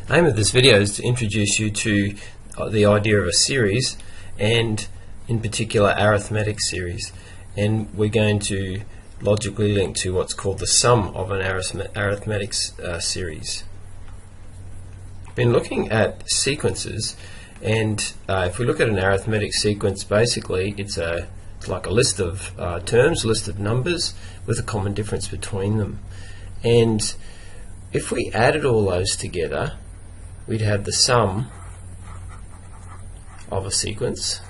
The aim of this video is to introduce you to the idea of a series, and in particular arithmetic series, and we're going to logically link to what's called the sum of an arithmetic series. Been looking at sequences, and if we look at an arithmetic sequence, basically it's like a list of terms, list of numbers with a common difference between them. And if we added all those together, we'd have the sum of a sequence.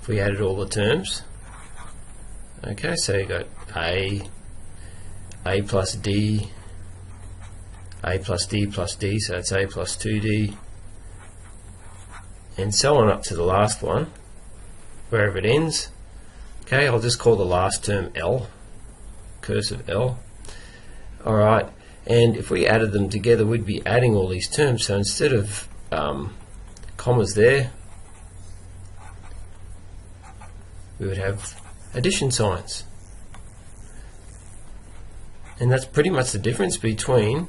If we added all the terms, okay, so you got A plus D, A plus D plus D, so it's A plus 2D, and so on up to the last one, wherever it ends. Okay, I'll just call the last term L, cursive L. Alright, and if we added them together, we'd be adding all these terms, so instead of commas there, we would have addition signs. And that's pretty much the difference between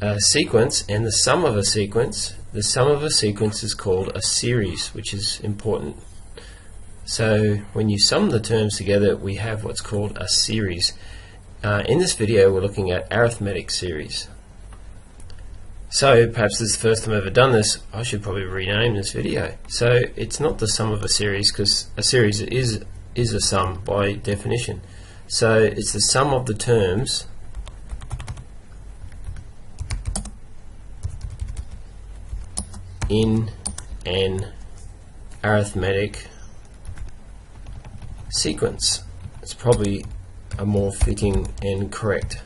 a sequence and the sum of a sequence. The sum of a sequence is called a series, which is important. So when you sum the terms together, we have what's called a series. In this video, we're looking at arithmetic series. So perhaps this is the first time I've ever done this. I should probably rename this video. So it's not the sum of a series, because a series is a sum by definition. So it's the sum of the terms in an arithmetic sequence. It's probably a more fitting and correct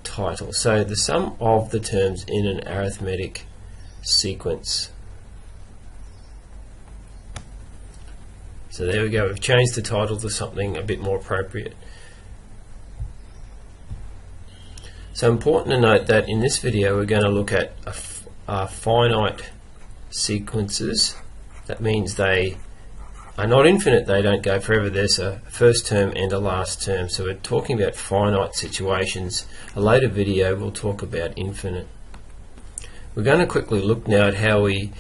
title. So the sum of the terms in an arithmetic sequence. So there we go, we've changed the title to something a bit more appropriate. So important to note that in this video we're going to look at finite sequences. That means they are not infinite, they don't go forever. There's a first term and a last term, so we're talking about finite situations. A later video we'll talk about infinite. We're going to quickly look now at how we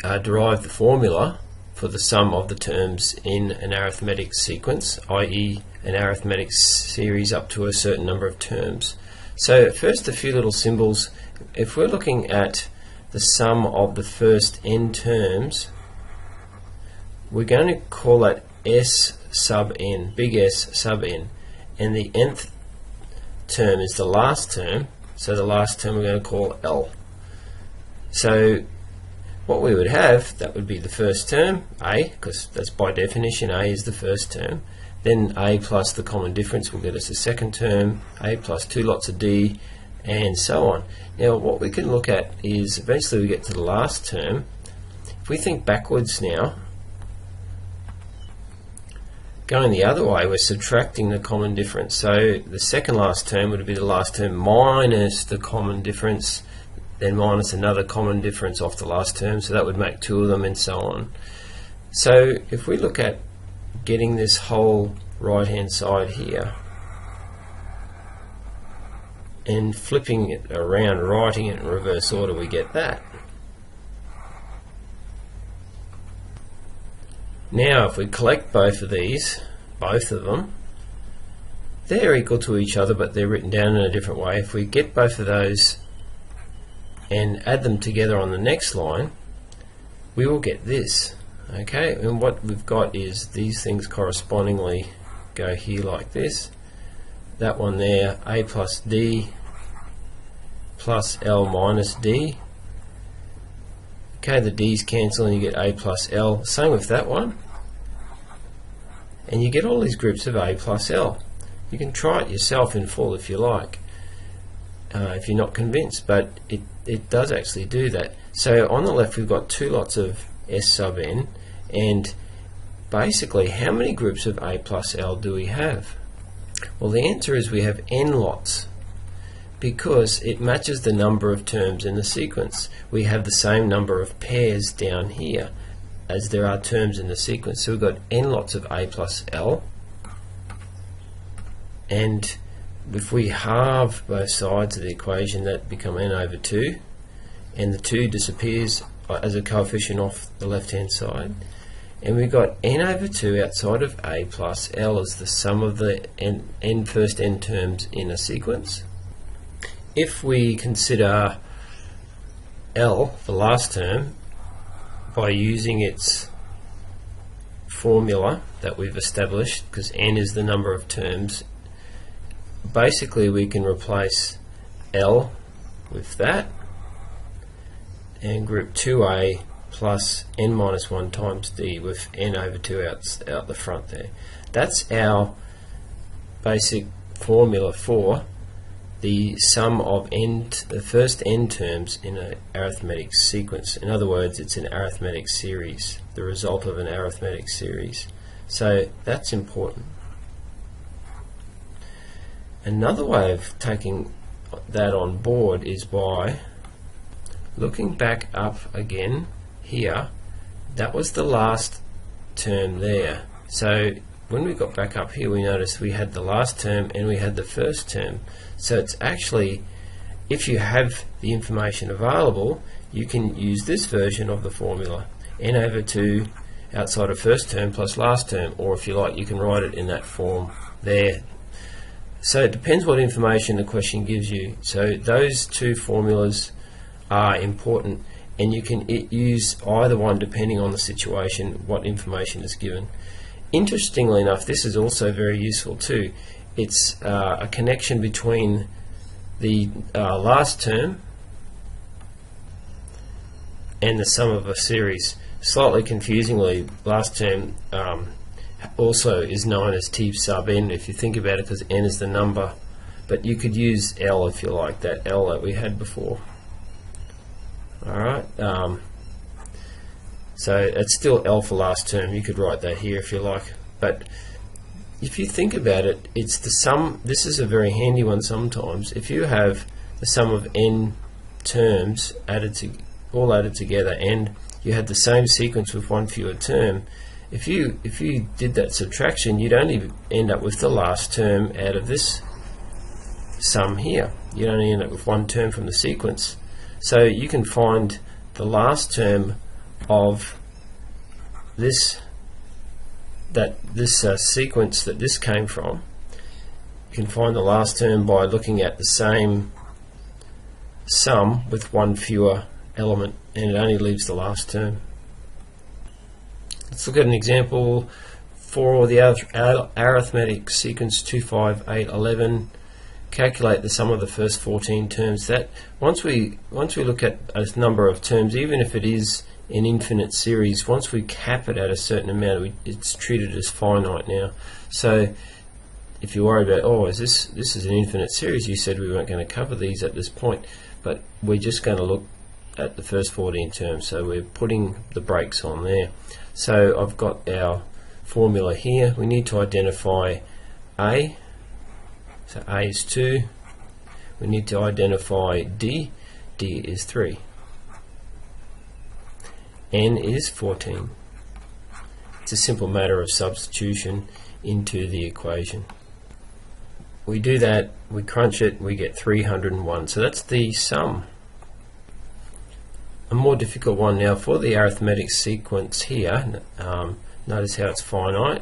derive the formula for the sum of the terms in an arithmetic sequence, i.e. an arithmetic series up to a certain number of terms. So first, a few little symbols. If we're looking at the sum of the first n terms, we're going to call that S sub n, big S sub n, and the nth term is the last term, so the last term we're going to call L. So what we would have, that would be the first term, A, because that's by definition A is the first term. Then A plus the common difference will get us the second term, A plus two lots of D, and so on. Now what we can look at is eventually we get to the last term. If we think backwards now, going the other way, we're subtracting the common difference. So the second last term would be the last term minus the common difference, then minus another common difference off the last term, so that would make two of them, and so on. So if we look at getting this whole right hand side here and flipping it around, writing it in reverse order, we get that. Now if we collect both of these, both of them, they're equal to each other, but they're written down in a different way. If we get both of those and add them together on the next line, we will get this. Okay, and what we've got is these things correspondingly go here like this. That one there, A plus D plus L minus D. Okay, the D's cancel and you get A plus L. Same with that one. And you get all these groups of A plus L. You can try it yourself in full if you like, if you're not convinced, but it does actually do that. So on the left we've got two lots of S sub n, and basically how many groups of A plus L do we have? Well, the answer is we have n lots, because it matches the number of terms in the sequence. We have the same number of pairs down here as there are terms in the sequence. So we've got n lots of A plus L, and if we halve both sides of the equation, that become n over 2, and the 2 disappears as a coefficient off the left hand side, and we've got n over 2 outside of a plus L is the sum of the first n terms in a sequence. If we consider L, the last term, by using its formula that we've established, because n is the number of terms, basically we can replace L with that and group 2a plus n minus 1 times d with n over 2 out the front there. That's our basic formula for the sum of the first n terms in an arithmetic sequence. In other words, it's an arithmetic series, the result of an arithmetic series. So that's important. Another way of taking that on board is by looking back up again here. That was the last term there. So when we got back up here, we noticed we had the last term and we had the first term. So it's actually, if you have the information available, you can use this version of the formula, n over 2 outside of first term plus last term, or if you like, you can write it in that form there. So it depends what information the question gives you. So those two formulas are important, and you can use either one depending on the situation, what information is given. Interestingly enough, this is also very useful too. It's a connection between the last term and the sum of a series. Slightly confusingly, last term also is known as t sub n, if you think about it, because n is the number, but you could use L if you like, that L that we had before. Alright, so it's still L for last term. You could write that here if you like, but if you think about it, it's the sum. This is a very handy one sometimes. If you have the sum of n terms all added together, and you had the same sequence with one fewer term, if you did that subtraction, you'd only end up with the last term out of this sum here. You'd only end up with one term from the sequence. So you can find the last term of this sequence that this came from. You can find the last term by looking at the same sum with one fewer element, and it only leaves the last term. Let's look at an example for the arithmetic sequence 2, 5, 8, 11. Calculate the sum of the first 14 terms. That once we look at a number of terms, even if it is an infinite series, once we cap it at a certain amount, it's treated as finite now. So if you worry about, oh, this is an infinite series, you said we weren't going to cover these at this point, but we're just going to look at the first 14 terms, so we're putting the brakes on there. So I've got our formula here. We need to identify A. So A is 2. We need to identify D. D is 3. N is 14. It's a simple matter of substitution into the equation. We do that, we crunch it, we get 301. So that's the sum. A more difficult one now for the arithmetic sequence here. Notice how it's finite,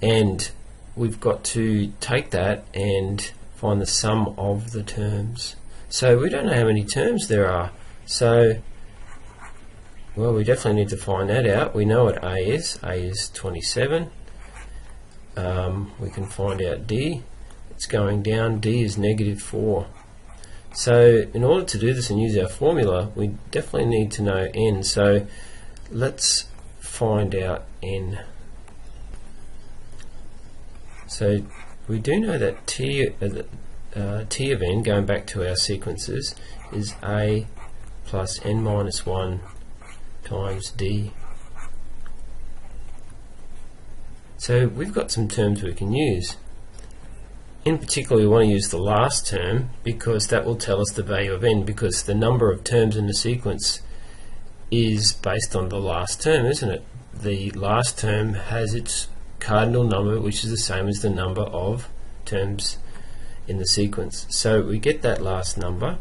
and we've got to take that and find the sum of the terms. So we don't know how many terms there are. So, well, we definitely need to find that out. We know what A is. A is 27. We can find out D. It's going down. D is negative 4. So in order to do this and use our formula, we definitely need to know N. So let's find out N. So we do know that T of N, going back to our sequences, is A plus N minus 1 times D. So we've got some terms we can use. In particular, we want to use the last term because that will tell us the value of n, because the number of terms in the sequence is based on the last term, isn't it? The last term has its cardinal number, which is the same as the number of terms in the sequence. So we get that last number,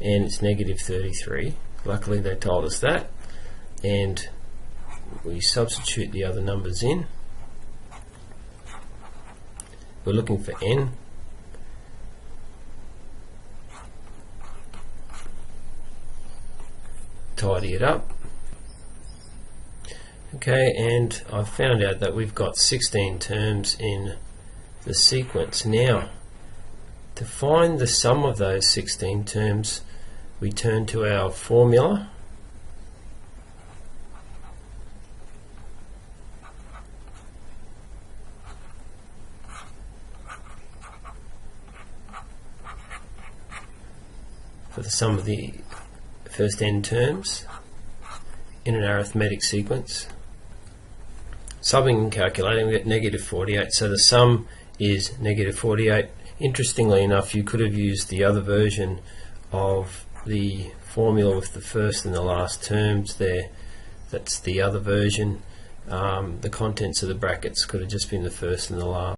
and it's negative 33. Luckily they told us that, and we substitute the other numbers in. We're looking for n. Tidy it up. Okay, and I've found out that we've got 16 terms in the sequence. Now, to find the sum of those 16 terms, we turn to our formula. For the sum of the first n terms in an arithmetic sequence. Subbing and calculating, we get negative 48, so the sum is negative 48. Interestingly enough, you could have used the other version of the formula with the first and the last terms there. That's the other version. The contents of the brackets could have just been the first and the last.